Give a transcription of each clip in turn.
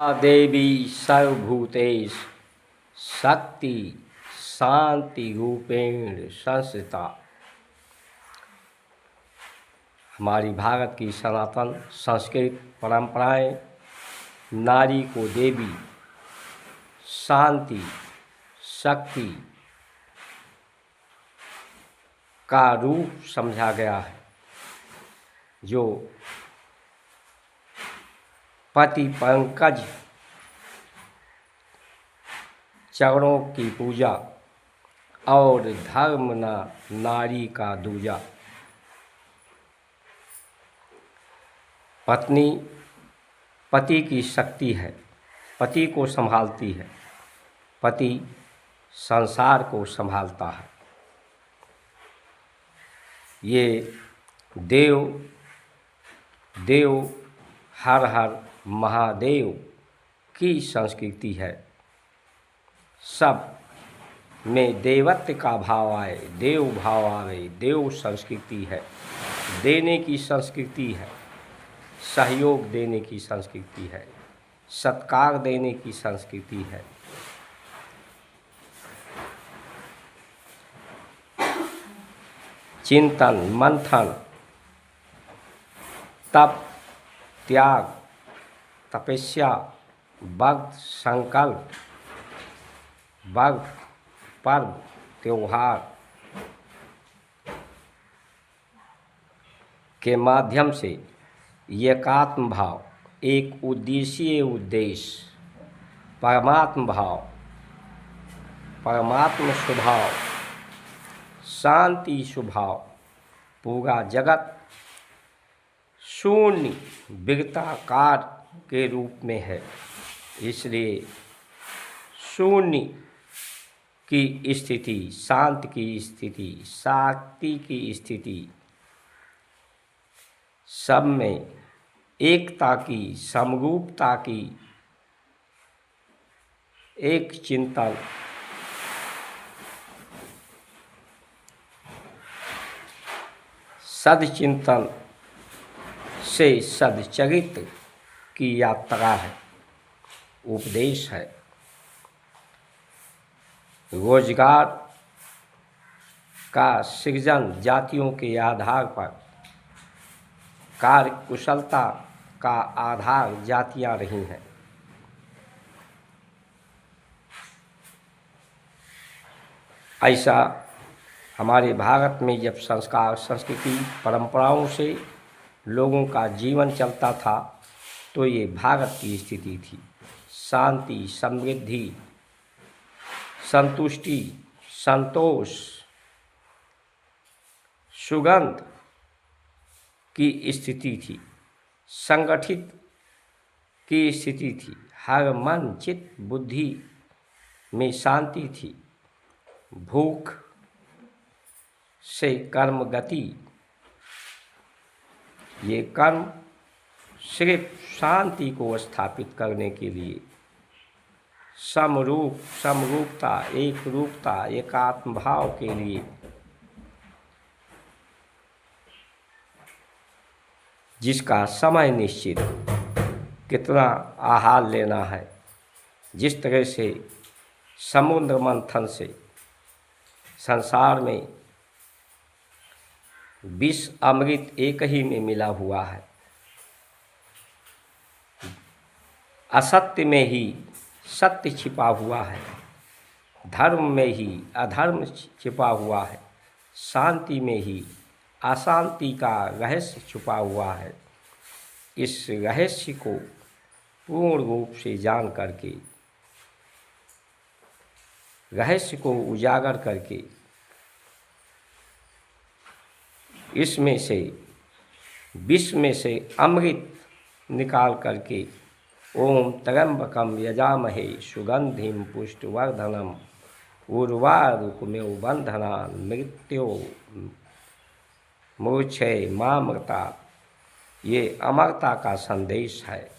देवी सर्वभूतेषु शक्ति शांति रूपेण संस्थिता। हमारी भारत की सनातन संस्कृत परंपराएं नारी को देवी शांति शक्ति का रूप समझा गया है, जो पति पंकज चरणों की पूजा और धर्म नारी का दूजा। पत्नी पति की शक्ति है, पति को संभालती है, पति संसार को संभालता है। ये देव देव हर हर महादेव की संस्कृति है। सब में देवत्व का भाव आए, देव भाव आवे, देव संस्कृति है। देने की संस्कृति है, सहयोग देने की संस्कृति है, सत्कार देने की संस्कृति है। चिंतन मंथन तप त्याग तपस्या भक्त संकल्प भक्त पर्व त्योहार के माध्यम से एकात्म भाव, एक उद्देश्य परमात्म भाव, परमात्म स्वभाव, शांति स्वभाव, पूरा जगत शून्य विगताकार के रूप में है। इसलिए शून्य की स्थिति, शांत की स्थिति, शक्ति की स्थिति, सब में एकता की, समरूपता की एक चिंतन सदचिंतन से सदचरित्र की यात्रा है, उपदेश है। रोजगार का सृजन जातियों के आधार पर, कार्य कुशलता का आधार जातियां रही हैं। ऐसा हमारे भारत में जब संस्कार संस्कृति परंपराओं से लोगों का जीवन चलता था, तो ये भारत की स्थिति थी। शांति, समृद्धि, संतुष्टि, संतोष, सुगंध की स्थिति थी, संगठित की स्थिति थी। हर मन चित्त बुद्धि में शांति थी। भूख से कर्म गति, ये कर्म सिर्फ शांति को स्थापित करने के लिए, समरूपता, एक रूपता, एकात्म भाव के लिए, जिसका समय निश्चित, कितना आहार लेना है, जिस तरह से समुद्र मंथन से संसार में विष अमृत एक ही में मिला हुआ है। असत्य में ही सत्य छिपा हुआ है, धर्म में ही अधर्म छिपा हुआ है, शांति में ही अशांति का रहस्य छुपा हुआ है। इस रहस्य को पूर्ण रूप से जान करके, रहस्य को उजागर करके, इसमें से विष में से अमृत निकाल करके, ओम त्र्यंबकम यजामहे सुगंधिम पुष्टिवर्धनम उर्वारुकमेव बंधनान् मृत्यो मूर्छय मामृता, ये अमरता का संदेश है,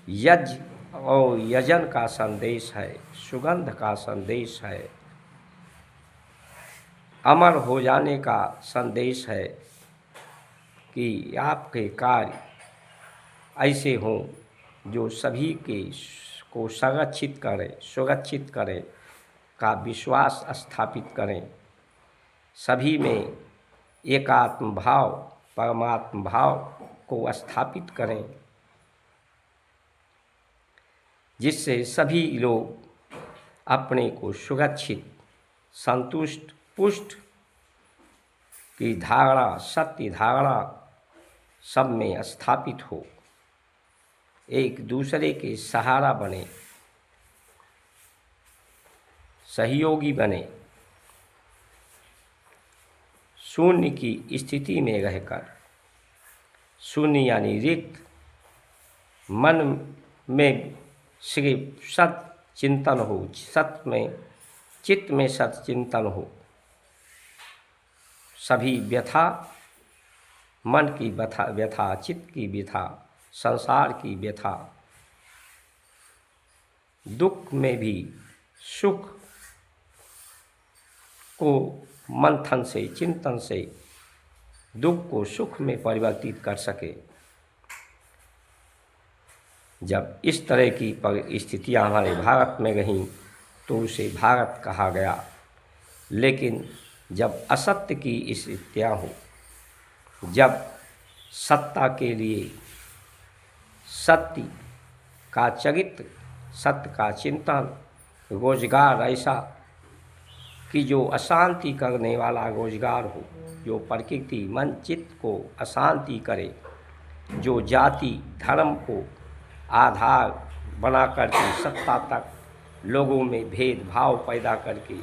यज्ञ और यजन का संदेश है, सुगंध का संदेश है, अमर हो जाने का संदेश है कि आपके कार्य ऐसे हों जो सभी के को संरक्षित करें, सुरक्षित करें, का विश्वास स्थापित करें, सभी में एकात्म भाव, परमात्म भाव को स्थापित करें, जिससे सभी लोग अपने को सुरक्षित, संतुष्ट, पुष्ट की धारणा, सत्य धारणा सब में स्थापित हो, एक दूसरे के सहारा बने, सहयोगी बने, शून्य की स्थिति में रहकर, शून्य यानी रिक्त मन में सिर्फ सत चिंतन हो, सत में, चित्त में सत चिंतन हो, सभी व्यथा, मन की व्यथा, चित्त की व्यथा, संसार की व्यथा, दुख में भी सुख को मंथन से, चिंतन से दुख को सुख में परिवर्तित कर सके। जब इस तरह की परिस्थितियाँ हमारे भारत में रहीं तो उसे भारत कहा गया, लेकिन जब असत्य की स्थितियाँ हो, जब सत्ता के लिए सत्य का चरित्र, सत्य का चिंतन, रोजगार ऐसा कि जो अशांति करने वाला रोजगार हो, जो प्रकृति मन चित्त को अशांति करे, जो जाति धर्म को आधार बना करके सत्ता तक लोगों में भेदभाव पैदा करके,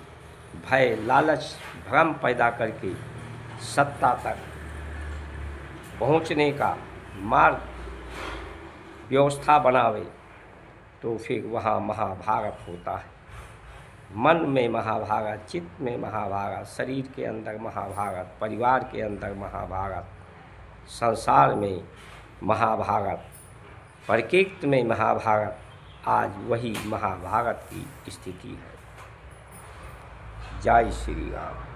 भय, लालच, भ्रम पैदा करके सत्ता तक पहुंचने का मार्ग व्यवस्था बनावे, तो फिर वहाँ महाभारत होता है। मन में महाभारत, चित्त में महाभारत, शरीर के अंदर महाभारत, परिवार के अंदर महाभारत, संसार में महाभारत, प्रकृति में महाभारत, आज वही महाभारत की स्थिति है। जय श्री राम।